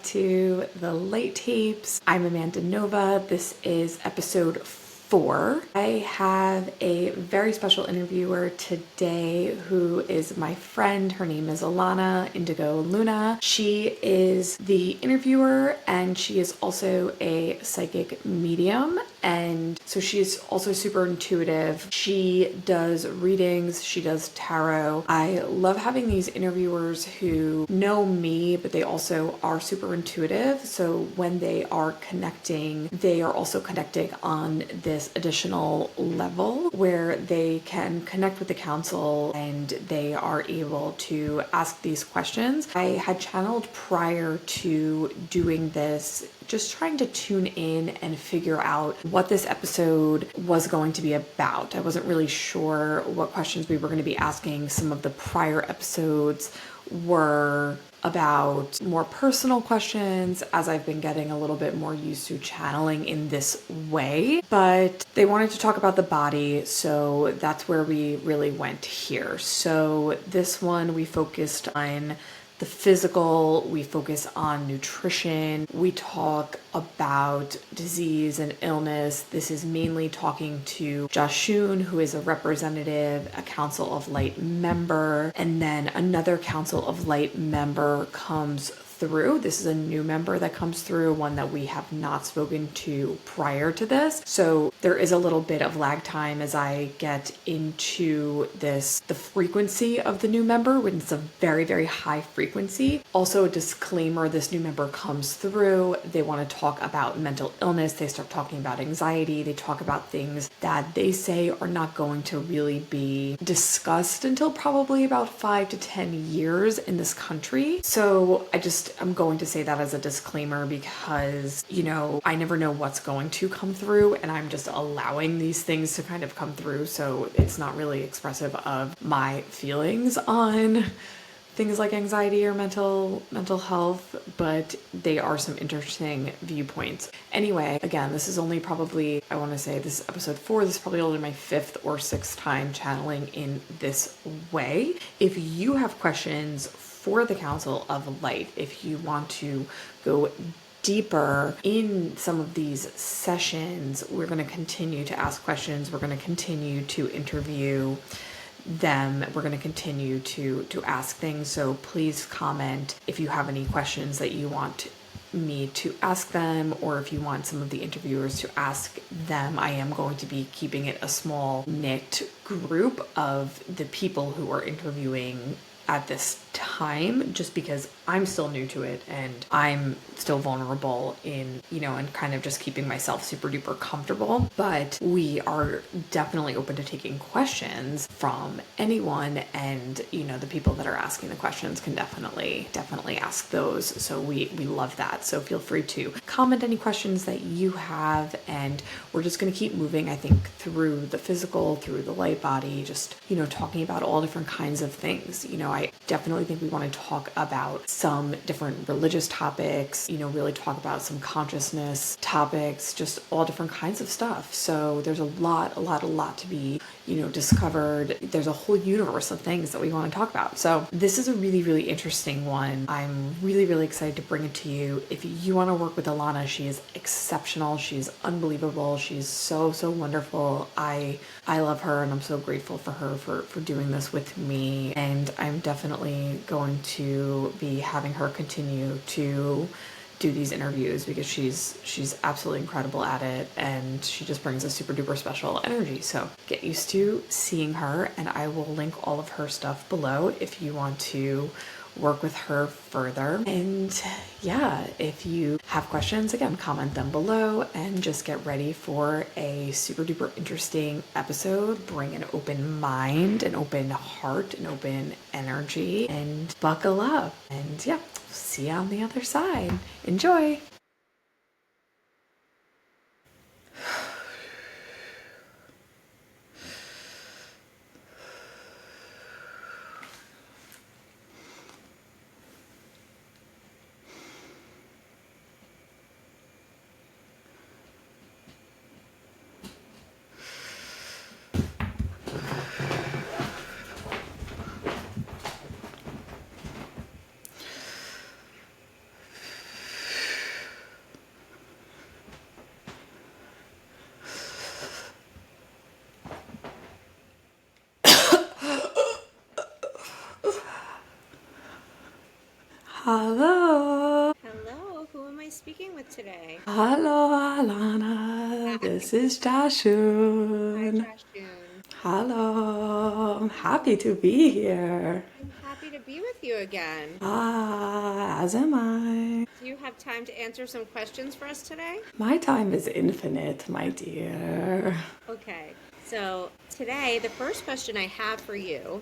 to the Light Tapes. I'm Amanda Nova. This is episode 4. I have a very special interviewer today who is my friend. Her name is Alana Indigo Luna. She is the interviewer and she is also a psychic medium. And so she's also super intuitive. She does readings, she does tarot. I love having these interviewers who know me, but they also are super intuitive. So when they are connecting, they are also connecting on this additional level where they can connect with the council and they are able to ask these questions. I had channeled prior to doing this, just trying to tune in and figure out what this episode was going to be about. I wasn't really sure what questions we were going to be asking. Some of the prior episodes were about more personal questions as I've been getting a little bit more used to channeling in this way, but they wanted to talk about the body, so that's where we really went here. So this one we focused on the physical, we focus on nutrition, we talk about disease and illness. This is mainly talking to Jashun, who is a representative, a Council of Light member, and then another Council of Light member comes through. This is a new member that comes through, one that we have not spoken to prior to this. So there is a little bit of lag time as I get into this, the frequency of the new member, when it's a very, very high frequency. Also a disclaimer, this new member comes through, they want to talk about mental illness, they start talking about anxiety, they talk about things that they say are not going to really be discussed until probably about 5 to 10 years in this country. So I'm going to say that as a disclaimer because, I never know what's going to come through and I'm just allowing these things to kind of come through. So it's not really expressive of my feelings on things like anxiety or mental health, but they are some interesting viewpoints. Anyway, again, this is only probably, I want to say this is episode 4. This is probably only my 5th or 6th time channeling in this way. If you have questions for the Council of Light, if you want to go deeper in some of these sessions, we're going to continue to ask questions. We're going to continue to interview them. We're going to continue to ask things. So please comment if you have any questions that you want me to ask them, or if you want some of the interviewers to ask them. I am going to be keeping it a small knit group of the people who are interviewing at this time, just because I'm still new to it and I'm still vulnerable in, and kind of just keeping myself super duper comfortable. But we are definitely open to taking questions from anyone, and the people that are asking the questions can definitely ask those. So we love that. So feel free to comment any questions that you have, and we're just going to keep moving, I think, through the physical, through the light body, just talking about all different kinds of things. I definitely think we want to talk about some different religious topics, really talk about some consciousness topics, just all different kinds of stuff. So there's a lot to be, discovered. There's a whole universe of things that we want to talk about. So this is a really, really interesting one. I'm really, really excited to bring it to you. If you want to work with Alana, she is exceptional. She's unbelievable. She's so wonderful. I love her and I'm so grateful for her for doing this with me. And I'm definitely going to be having her continue to do these interviews because she's absolutely incredible at it, and she just brings a super duper special energy. So get used to seeing her, and I will link all of her stuff below if you want to work with her further. And yeah, if you have questions, again, comment them below, and just get ready for a super duper interesting episode. Bring an open mind, an open heart, an open energy, and buckle up. And yeah, see you on the other side. Enjoy. Hello. Hello, who am I speaking with today? Hello, Alana. Hi. This is Hi, Jashun. Jashun. Hello. I'm happy Hello. to be here. I'm happy to be with you again. As am I. Do you have time to answer some questions for us today? My time is infinite, my dear. Okay, so today, the first question I have for you,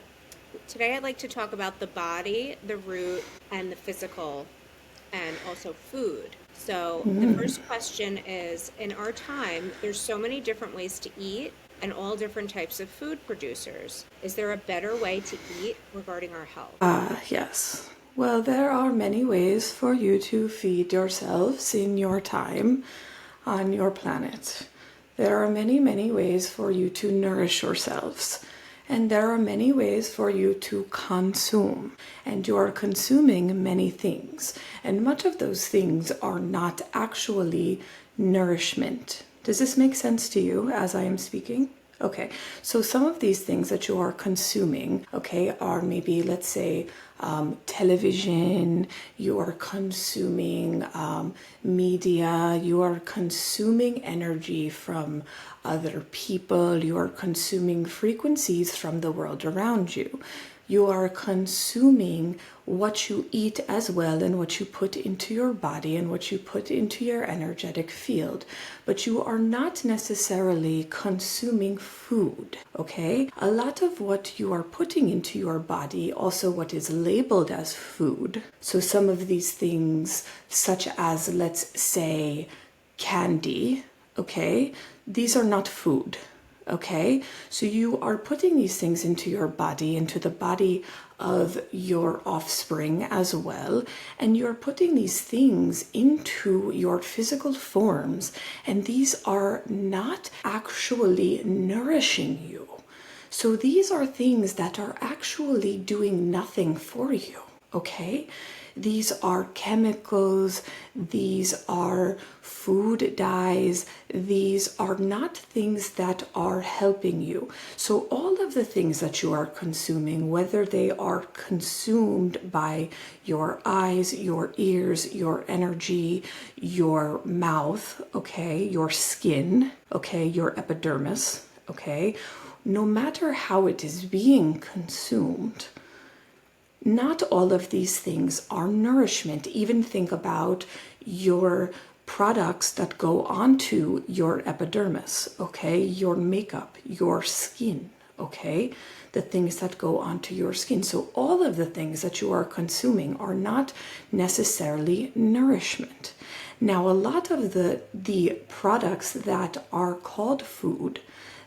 today I'd like to talk about the body, the root, and the physical, and also food. So the first question is, in our time, there's so many different ways to eat and all different types of food producers. Is there a better way to eat regarding our health? Yes. Well, there are many ways for you to feed yourselves in your time on your planet. There are many, many ways for you to nourish yourselves. And there are many ways for you to consume. And you are consuming many things. And much of those things are not actually nourishment. Does this make sense to you as I am speaking? Okay, so some of these things that you are consuming, okay, are maybe, let's say, television, you are consuming media, you are consuming energy from other people, you are consuming frequencies from the world around you. You are consuming what you eat as well and what you put into your body and what you put into your energetic field. But you are not necessarily consuming food, okay? A lot of what you are putting into your body, also what is labeled as food. So some of these things, such as, let's say, candy, okay? These are not food. Okay, so you are putting these things into your body, into the body of your offspring as well, and you're putting these things into your physical forms, and these are not actually nourishing you. So these are things that are actually doing nothing for you, okay? These are chemicals, these are food dyes, these are not things that are helping you. So all of the things that you are consuming, whether they are consumed by your eyes, your ears, your energy, your mouth, okay, your skin, okay, your epidermis, okay, no matter how it is being consumed, not all of these things are nourishment. Even think about your products that go onto your epidermis, okay? Your makeup, your skin, okay? The things that go onto your skin. So all of the things that you are consuming are not necessarily nourishment. Now, a lot of the products that are called food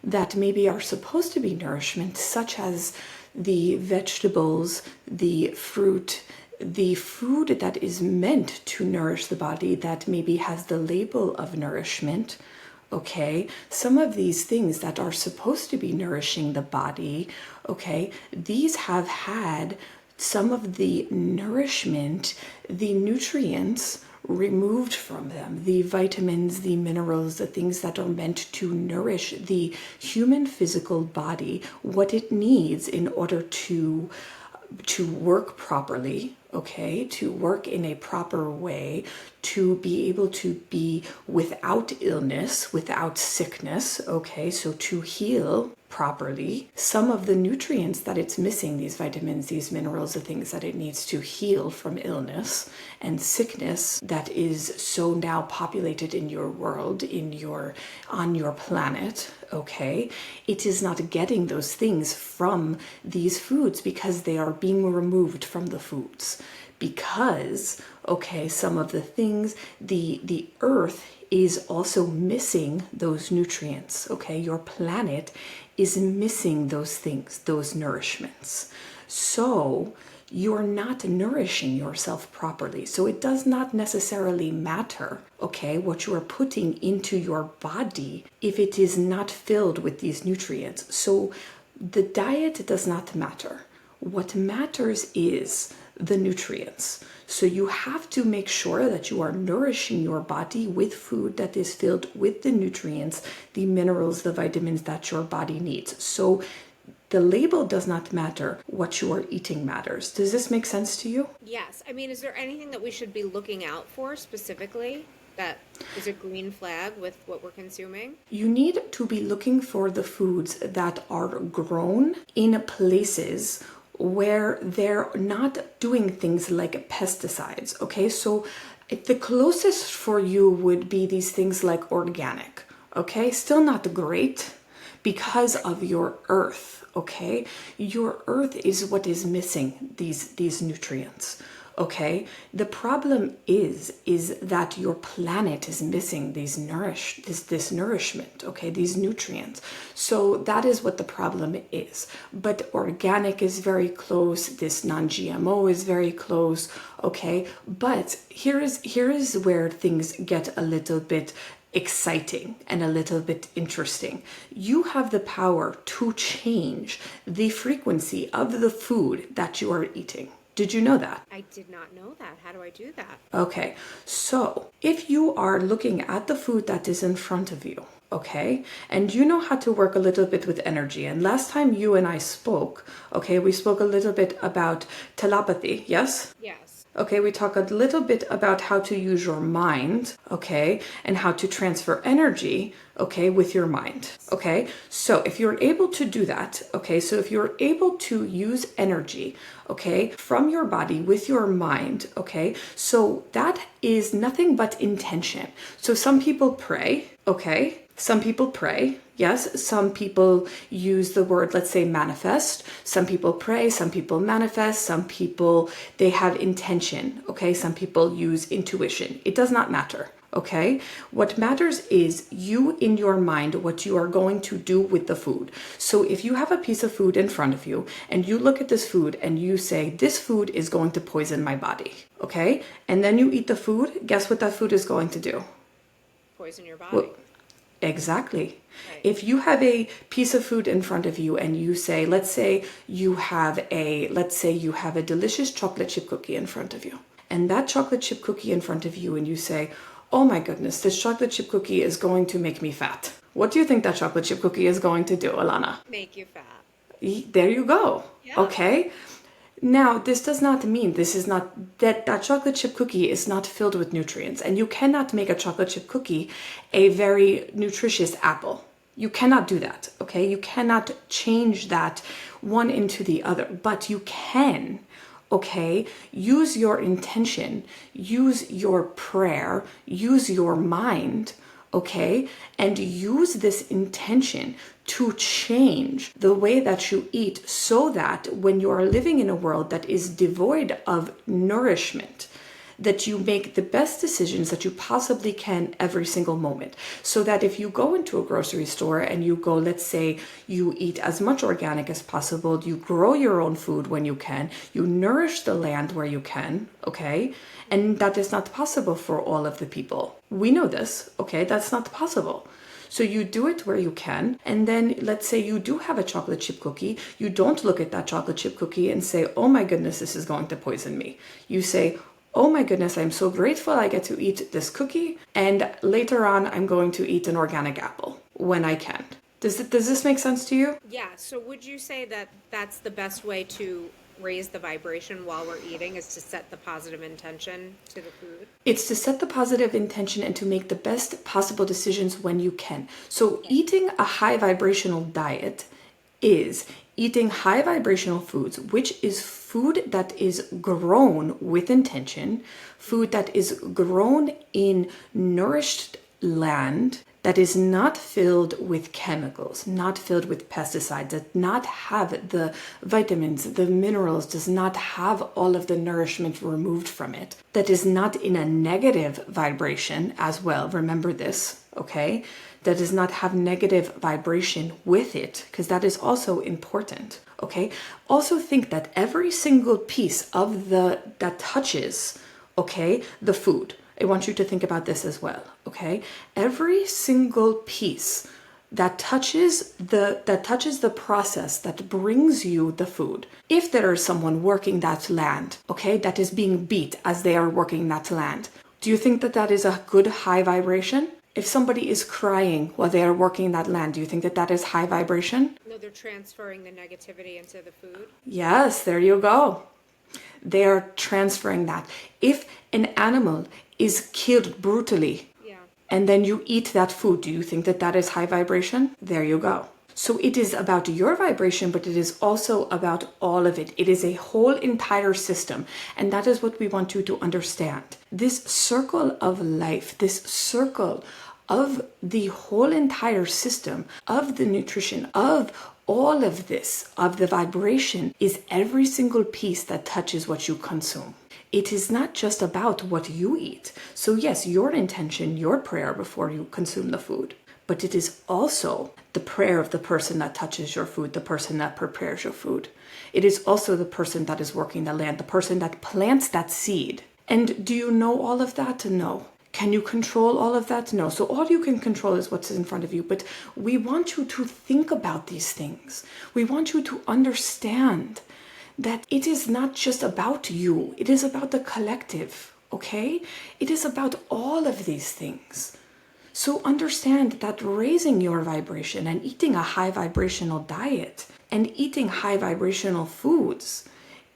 that maybe are supposed to be nourishment, such as the vegetables, the fruit, the food that is meant to nourish the body that maybe has the label of nourishment, okay, some of these things that are supposed to be nourishing the body, okay, these have had some of the nourishment, the nutrients removed from them, the vitamins, the minerals, the things that are meant to nourish the human physical body, what it needs in order to work properly, okay, to work in a proper way, to be able to be without illness, without sickness, okay, so to heal properly some of the nutrients that it's missing, these vitamins, these minerals, the things that it needs to heal from illness and sickness that is so now populated in your world, on your planet, okay, it is not getting those things from these foods because they are being removed from the foods. Because, okay, some of the things, the earth is also missing those nutrients, okay? Your planet is missing those things, those nourishments. So you're not nourishing yourself properly. So it does not necessarily matter, okay, what you are putting into your body if it is not filled with these nutrients. So the diet does not matter. What matters is the nutrients. So you have to make sure that you are nourishing your body with food that is filled with the nutrients, the minerals, the vitamins that your body needs. So The label does not matter. What you are eating matters. Does this make sense to you? Yes. I mean, is there anything that we should be looking out for specifically that is a green flag with what we're consuming? You need to be looking for the foods that are grown in places where they're not doing things like pesticides. Okay, so the closest for you would be these things like organic. Okay, still not great because of your earth. Okay, your earth is what is missing these nutrients. Okay, the problem is that your planet is missing this nourishment, okay, these nutrients. So that is what the problem is. But organic is very close, this non-GMO is very close, okay. But here is where things get a little bit exciting and a little bit interesting. You have the power to change the frequency of the food that you are eating. Did you know that? I did not know that. How do I do that? Okay, so if you are looking at the food that is in front of you, okay, and you know how to work a little bit with energy, and last time you and I spoke, okay, we spoke a little bit about telepathy, yes? Yes. Okay, we talk a little bit about how to use your mind, okay, and how to transfer energy, okay, with your mind, okay? So if you're able to do that, okay, so if you're able to use energy, okay, from your body with your mind, okay, so that is nothing but intention. So some people pray, okay? Some people pray, yes. Some people use the word, let's say, manifest. Some people pray, some people manifest, some people, they have intention, okay? Some people use intuition. It does not matter, okay? What matters is you in your mind, what you are going to do with the food. So if you have a piece of food in front of you and you look at this food and you say, this food is going to poison my body, okay? And then you eat the food, guess what that food is going to do? Poison your body. Well, exactly. Right. If you have a piece of food in front of you and you say, let's say you have a delicious chocolate chip cookie in front of you, and that chocolate chip cookie in front of you, and you say, oh my goodness, this chocolate chip cookie is going to make me fat. What do you think that chocolate chip cookie is going to do, Alana? Make you fat. There you go. Yeah. Okay. Now, this does not mean that chocolate chip cookie is not filled with nutrients, and you cannot make a chocolate chip cookie a very nutritious apple. You cannot do that, okay? You cannot change that one into the other, but you can, okay? Use your intention, use your prayer, use your mind, okay? And use this intention to change the way that you eat so that when you are living in a world that is devoid of nourishment, that you make the best decisions that you possibly can every single moment. So that if you go into a grocery store and you go, let's say you eat as much organic as possible, you grow your own food when you can, you nourish the land where you can, okay? And that is not possible for all of the people. We know this, okay? That's not possible. So you do it where you can, and then let's say you do have a chocolate chip cookie. You don't look at that chocolate chip cookie and say, oh my goodness, this is going to poison me. You say, oh my goodness, I'm so grateful I get to eat this cookie, and later on I'm going to eat an organic apple when I can. Does this make sense to you? Yeah, so would you say that that's the best way to raise the vibration while we're eating, is to set the positive intention to the food? It's to set the positive intention and to make the best possible decisions when you can. So eating a high vibrational diet is eating high vibrational foods, which is food that is grown with intention, food that is grown in nourished land, that is not filled with chemicals, not filled with pesticides, that not have the vitamins, the minerals, does not have all of the nourishment removed from it, that is not in a negative vibration as well. Remember this, okay? That does not have negative vibration with it, because that is also important, okay? Also think that every single piece of that touches, okay, the food. I want you to think about this as well, okay? Every single piece that touches the process that brings you the food. If there is someone working that land, okay, that is being beat as they are working that land, do you think that that is a good high vibration? If somebody is crying while they are working that land, do you think that that is high vibration? No, they're transferring the negativity into the food. Yes, there you go. They are transferring that. If an animal is killed brutally Yeah. and then you eat that food, do you think that that is high vibration? There you go. So it is about your vibration, but it is also about all of it. It is a whole entire system. And that is what we want you to understand. This circle of life, this circle of the whole entire system, of the nutrition, of all of this, of the vibration, is every single piece that touches what you consume. It is not just about what you eat. So yes, your intention, your prayer before you consume the food. But it is also the prayer of the person that touches your food, the person that prepares your food. It is also the person that is working the land, the person that plants that seed. And do you know all of that? No. Can you control all of that? No. So all you can control is what's in front of you. But we want you to think about these things. We want you to understand that it is not just about you. It is about the collective, okay? It is about all of these things. So understand that raising your vibration and eating a high vibrational diet and eating high vibrational foods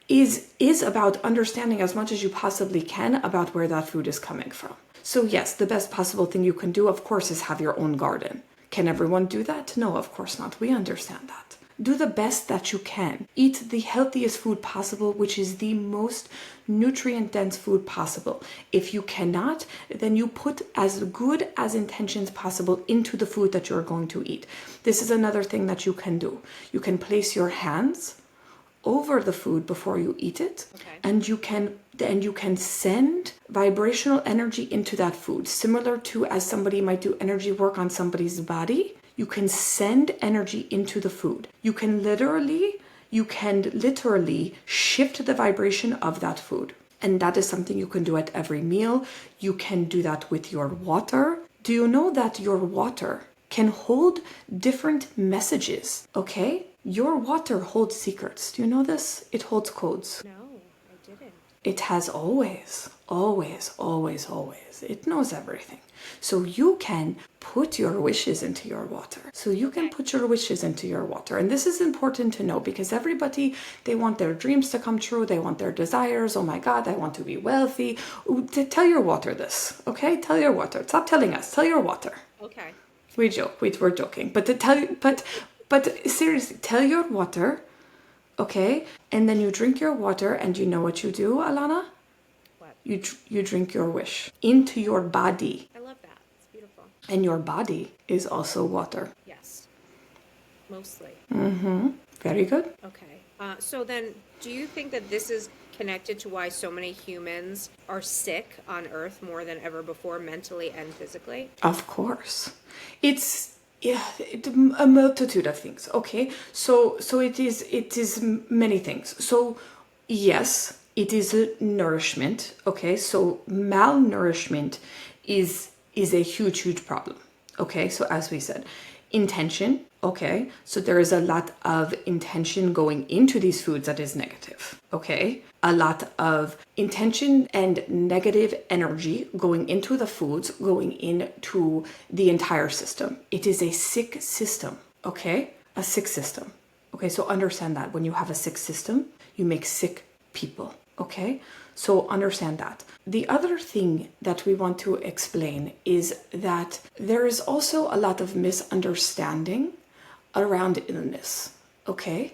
is about understanding as much as you possibly can about where that food is coming from. So yes, the best possible thing you can do, of course, is have your own garden. Can everyone do that? No, of course not. We understand that. Do the best that you can. Eat the healthiest food possible, which is the most nutrient-dense food possible. If you cannot, then you put as good as intentions possible into the food that you're going to eat. This is another thing that you can do. You can place your hands over the food before you eat it, Okay. and you can send vibrational energy into that food, similar to as somebody might do energy work on somebody's body. You can send energy into the food. You can literally shift the vibration of that food. And that is something you can do at every meal. You can do that with your water. Do you know that your water can hold different messages? Okay? Your water holds secrets. Do you know this? It holds codes. No, I didn't. It has always. It knows everything. So you can put your wishes into your water. And this is important to know because everybody, they want their dreams to come true. They want their desires. Oh my God, I want to be wealthy. Tell your water this, okay? Tell your water. Stop telling us. Tell your water. Okay. We joke. We're joking. But seriously, tell your water, okay? And then you drink your water and you know what you do, Alana? What? You drink your wish into your body. I love that. It's beautiful. And your body is also water. Yes. Mostly. Very good. Okay. So then, do you think that this is connected to why so many humans are sick on Earth more than ever before, mentally and physically? Of course. It's a multitude of things. Okay. So it is many things. So yes, it is a nourishment. Okay. So malnourishment is a huge problem. Okay. So as we said, intention. Okay. So there is a lot of intention going into these foods that is negative. Okay. A lot of intention and negative energy going into the foods, going into the entire system. It is a sick system. Okay. A sick system. Okay. So understand that when you have a sick system, you make sick people. Okay. So understand that. The other thing that we want to explain is that there is also a lot of misunderstanding around illness. Okay.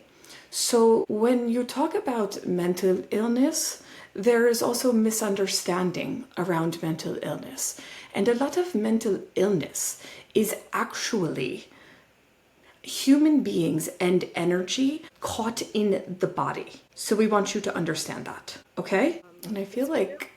So when you talk about mental illness, there is also misunderstanding around mental illness. And a lot of mental illness is actually human beings and energy caught in the body. So we want you to understand that. Okay? And I feel like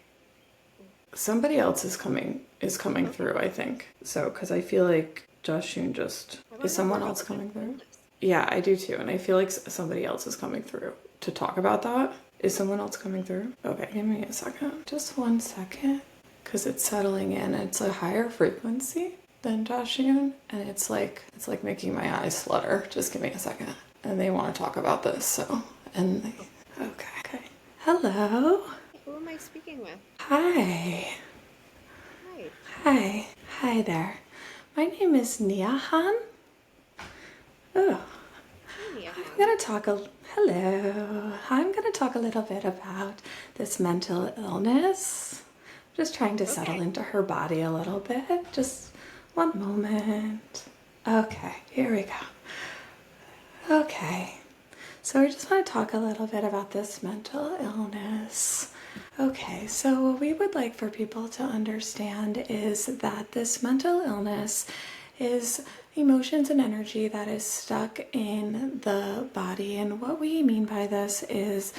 somebody else is coming through, I think. So, because I feel like Jashun is someone else coming through? Yeah, I do too. And I feel like somebody else is coming through to talk about that. Is someone else coming through? Okay, give me a second. Just 1 second. Because it's settling in. It's a higher frequency than Jashun. And it's like making my eyes flutter. Just give me a second. And they want to talk about this, so. Okay. Hello. Who am I speaking with? Hi. Hi. Hi there. My name is Niahan. Oh, Hi, Nia. I'm gonna talk a hello. I'm gonna talk a little bit about this mental illness. Just trying to settle Okay. into her body a little bit. Just one moment. Okay, here we go. Okay. So I just want to talk a little bit about this mental illness. Okay, so what we would like for people to understand is that this mental illness is emotions and energy that is stuck in the body. And what we mean by this is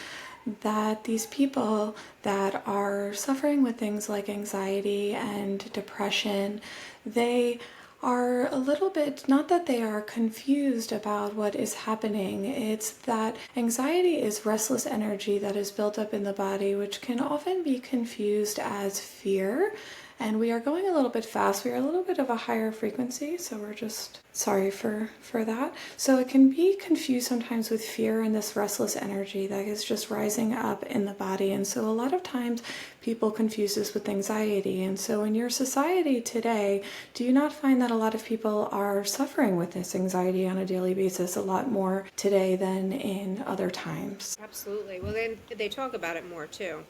that these people that are suffering with things like anxiety and depression, they are a little bit, not that they are confused about what is happening, it's that anxiety is restless energy that is built up in the body, which can often be confused as fear. And we are going a little bit fast. We are a little bit of a higher frequency, so we're just sorry for that. So it can be confused sometimes with fear and this restless energy that is just rising up in the body. And so a lot of times people confuse this with anxiety. And so in your society today, do you not find that a lot of people are suffering with this anxiety on a daily basis a lot more today than in other times? Absolutely. Well, then they talk about it more too.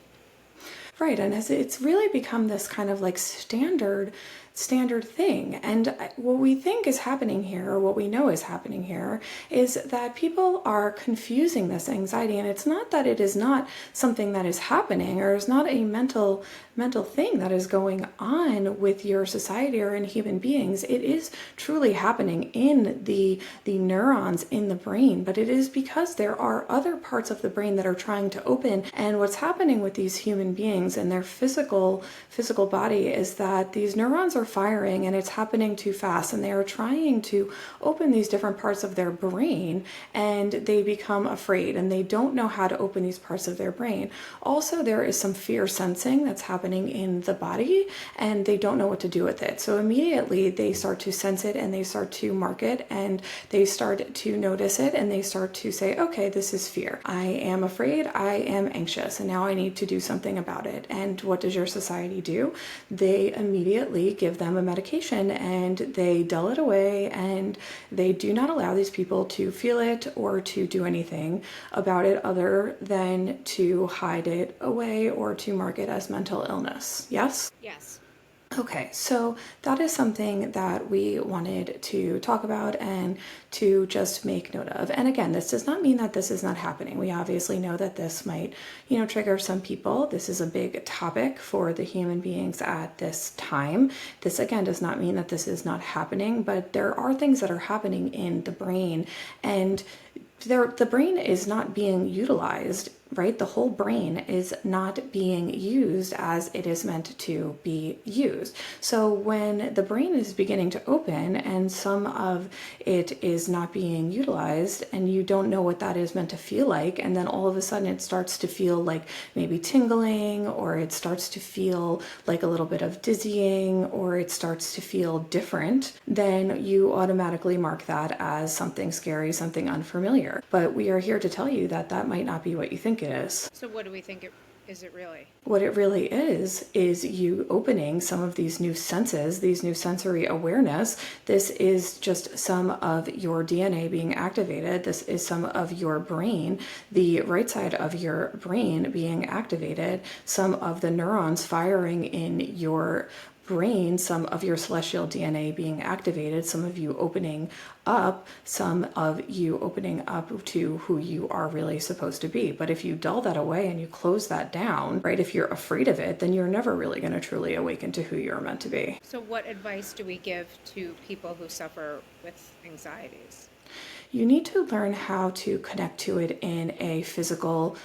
Right, and as it's really become this kind of like standard thing. And what we think is happening here, or what we know is happening here, is that people are confusing this anxiety. And it's not that it is not something that is happening, or is not a mental thing that is going on with your society or in human beings. It is truly happening in the neurons in the brain, but it is because there are other parts of the brain that are trying to open. And what's happening with these human beings and their physical body is that these neurons are firing and it's happening too fast, and they are trying to open these different parts of their brain, and they become afraid and they don't know how to open these parts of their brain. Also, there is some fear sensing that's happening in the body, and they don't know what to do with it. So immediately they start to sense it and they start to mark it, and they start to notice it, and they start to say, okay, this is fear. I am afraid, I am anxious, and now I need to do something about it. And what does your society do? They immediately give them a medication and they dull it away, and they do not allow these people to feel it or to do anything about it other than to hide it away or to mark it as mental illness. Yes? Yes. Okay, so that is something that we wanted to talk about and to just make note of. And again, this does not mean that this is not happening. We obviously know that this might, trigger some people. This is a big topic for the human beings at this time. This again does not mean that this is not happening, but there are things that are happening in the brain, and the brain is not being utilized, right? The whole brain is not being used as it is meant to be used. So when the brain is beginning to open and some of it is not being utilized, and you don't know what that is meant to feel like, and then all of a sudden it starts to feel like maybe tingling, or it starts to feel like a little bit of dizzying, or it starts to feel different, then you automatically mark that as something scary, something unfamiliar. But we are here to tell you that that might not be what you think it is. So what do we think is it really? What it really is you opening some of these new senses, these new sensory awareness. This is just some of your DNA being activated. This is some of your brain, the right side of your brain being activated, some of the neurons firing in your brain, some of your celestial DNA being activated, some of you opening up, some of you opening up to who you are really supposed to be. But if you dull that away and you close that down, right, if you're afraid of it, then you're never really going to truly awaken to who you're meant to be. So what advice do we give to people who suffer with anxieties? You need to learn how to connect to it in a physical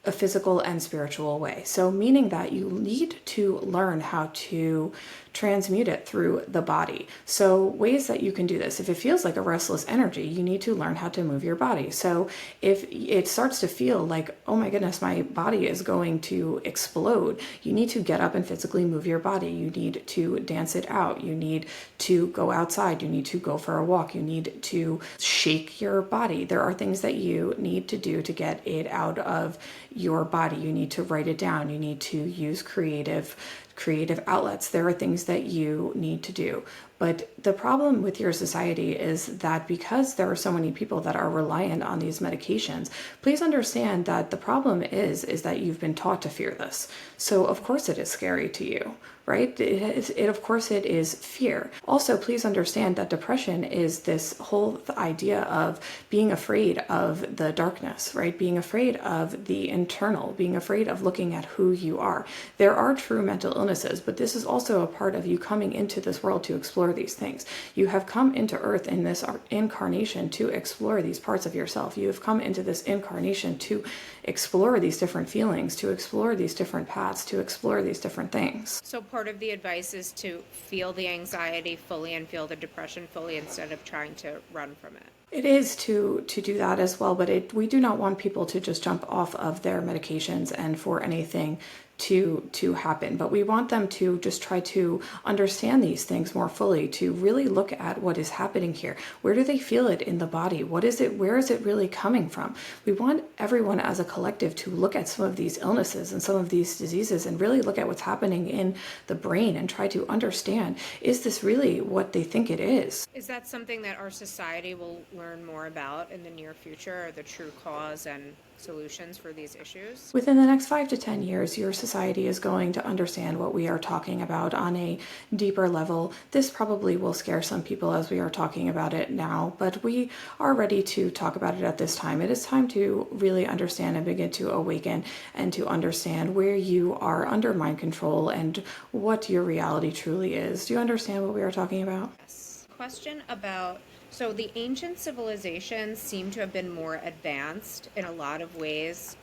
and spiritual way. So meaning that you need to learn how to transmute it through the body. So ways that you can do this: if it feels like a restless energy, you need to learn how to move your body. So if it starts to feel like, oh my goodness, my body is going to explode, you need to get up and physically move your body. You need to dance it out. You need to go outside. You need to go for a walk. You need to shake your body. There are things that you need to do to get it out of your body. You need to write it down. You need to use creative creative outlets. There are things that you need to do. But the problem with your society is that because there are so many people that are reliant on these medications, please understand that the problem is that you've been taught to fear this. So of course it is scary to you, right? Of course it is fear. Also, please understand that depression is this whole idea of being afraid of the darkness, right? Being afraid of the internal, being afraid of looking at who you are. There are true mental illnesses, but this is also a part of you coming into this world to explore these things. You have come into earth in this incarnation to explore these parts of yourself. You have come into this incarnation to explore these different feelings, to explore these different paths, to explore these different things. So part of the advice is to feel the anxiety fully and feel the depression fully instead of trying to run from it. It is to do that as well, but we do not want people to just jump off of their medications and for anything to happen. But we want them to just try to understand these things more fully, to really look at what is happening here. Where do they feel it in the body? What is it? Where is it really coming from? We want everyone as a collective to look at some of these illnesses and some of these diseases and really look at what's happening in the brain and try to understand, is this really what they think it is? Is that something that our society will learn more about in the near future, or the true cause and solutions for these issues? Within the next 5 to 10 years, your society is going to understand what we are talking about on a deeper level. This probably will scare some people as we are talking about it now, but we are ready to talk about it at this time. It is time to really understand and begin to awaken and to understand where you are under mind control and what your reality truly is. Do you understand what we are talking about? Yes. Question about, so the ancient civilizations seem to have been more advanced in a lot of ways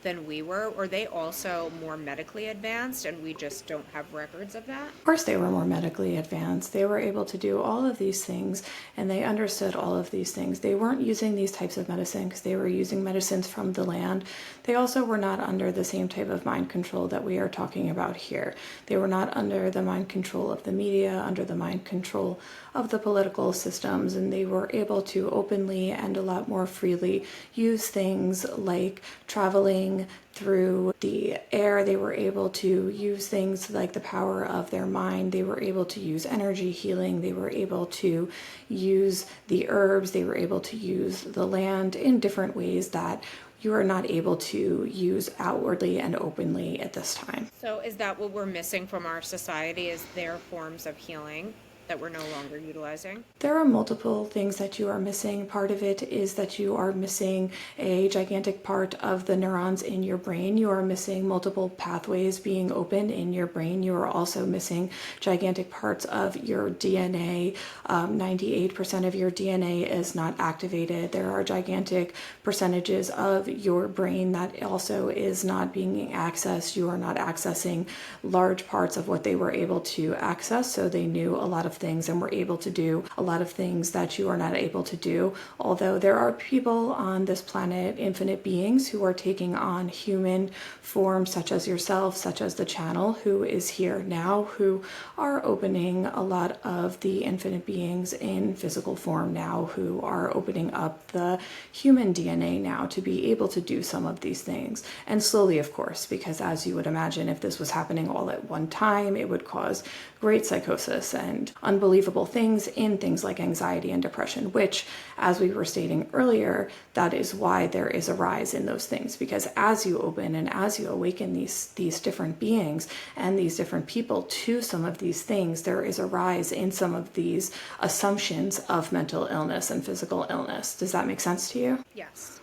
than we were. Were they also more medically advanced and we just don't have records of that? Of course they were more medically advanced. They were able to do all of these things and they understood all of these things. They weren't using these types of medicine because they were using medicines from the land. They also were not under the same type of mind control that we are talking about here. They were not under the mind control of the media, under the mind control of the political systems, and they were able to openly and a lot more freely use things like traveling through the air. They were able to use things like the power of their mind. They were able to use energy healing. They were able to use the herbs. They were able to use the land in different ways that you are not able to use outwardly and openly at this time. So is that what we're missing from our society, is their forms of healing that we're no longer utilizing? There are multiple things that you are missing. Part of it is that you are missing a gigantic part of the neurons in your brain. You are missing multiple pathways being open in your brain. You are also missing gigantic parts of your DNA. 98% of your DNA is not activated. There are gigantic percentages of your brain that also is not being accessed. You are not accessing large parts of what they were able to access, so they knew a lot of things and were able to do a lot of things that you are not able to do. Although there are people on this planet, infinite beings, who are taking on human form, such as yourself, such as the channel, who is here now, who are opening a lot of the infinite beings in physical form now, who are opening up the human DNA now to be able to do some of these things. And slowly, of course, because as you would imagine, if this was happening all at one time, it would cause great psychosis and unbelievable things in things like anxiety and depression, which, as we were stating earlier, that is why there is a rise in those things. Because as you open and as you awaken these different beings and these different people to some of these things, there is a rise in some of these assumptions of mental illness and physical illness. Does that make sense to you? Yes.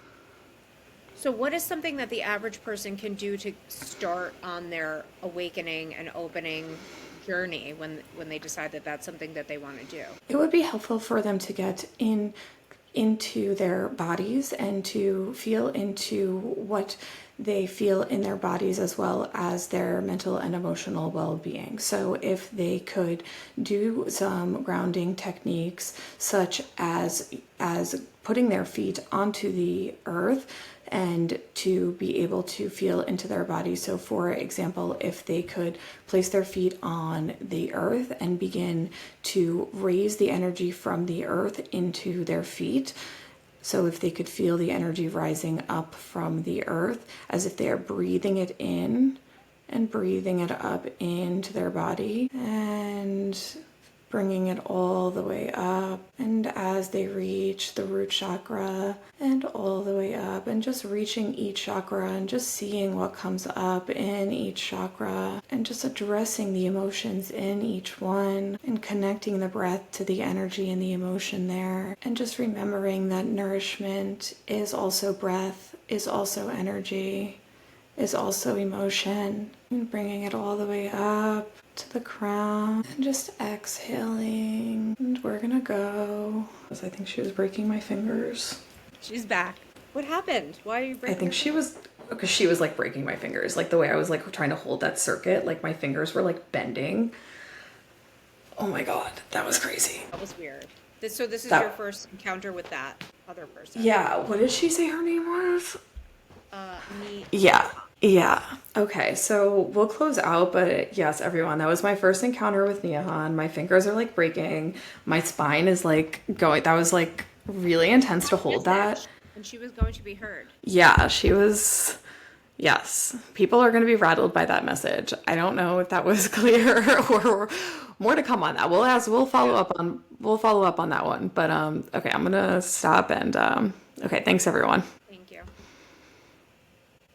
So what is something that the average person can do to start on their awakening and opening journey when they decide that that's something that they want to do? It would be helpful for them to get into their bodies and to feel into what they feel in their bodies, as well as their mental and emotional well-being. So if they could do some grounding techniques, such as putting their feet onto the earth and to be able to feel into their body. So for example, if they could place their feet on the earth and begin to raise the energy from the earth into their feet. So if they could feel the energy rising up from the earth as if they are breathing it in and breathing it up into their body and bringing it all the way up. And as they reach the root chakra and all the way up, and just reaching each chakra and just seeing what comes up in each chakra and just addressing the emotions in each one and connecting the breath to the energy and the emotion there. And just remembering that nourishment is also breath, is also energy, is also emotion, and bringing it all the way up to the crown and just exhaling. And we're gonna go. Because I think she was breaking my fingers. She's back. What happened? Why are you breaking? I think she was, because she was like breaking my fingers. Like the way I was like trying to hold that circuit, like my fingers were like bending. Oh my God, that was crazy. That was weird. So this is your first encounter with that other person? Yeah, what did she say her name was? Me. Yeah. Okay, so we'll close out, but yes, everyone, that was my first encounter with Nehan. My fingers are like breaking. My spine is like going. That was like really intense to hold that. And she was going to be heard. Yeah, she was. Yes, people are going to be rattled by that message. I don't know if that was clear or more to come on that. We'll follow up on that one. But okay, I'm going to stop and okay, thanks everyone.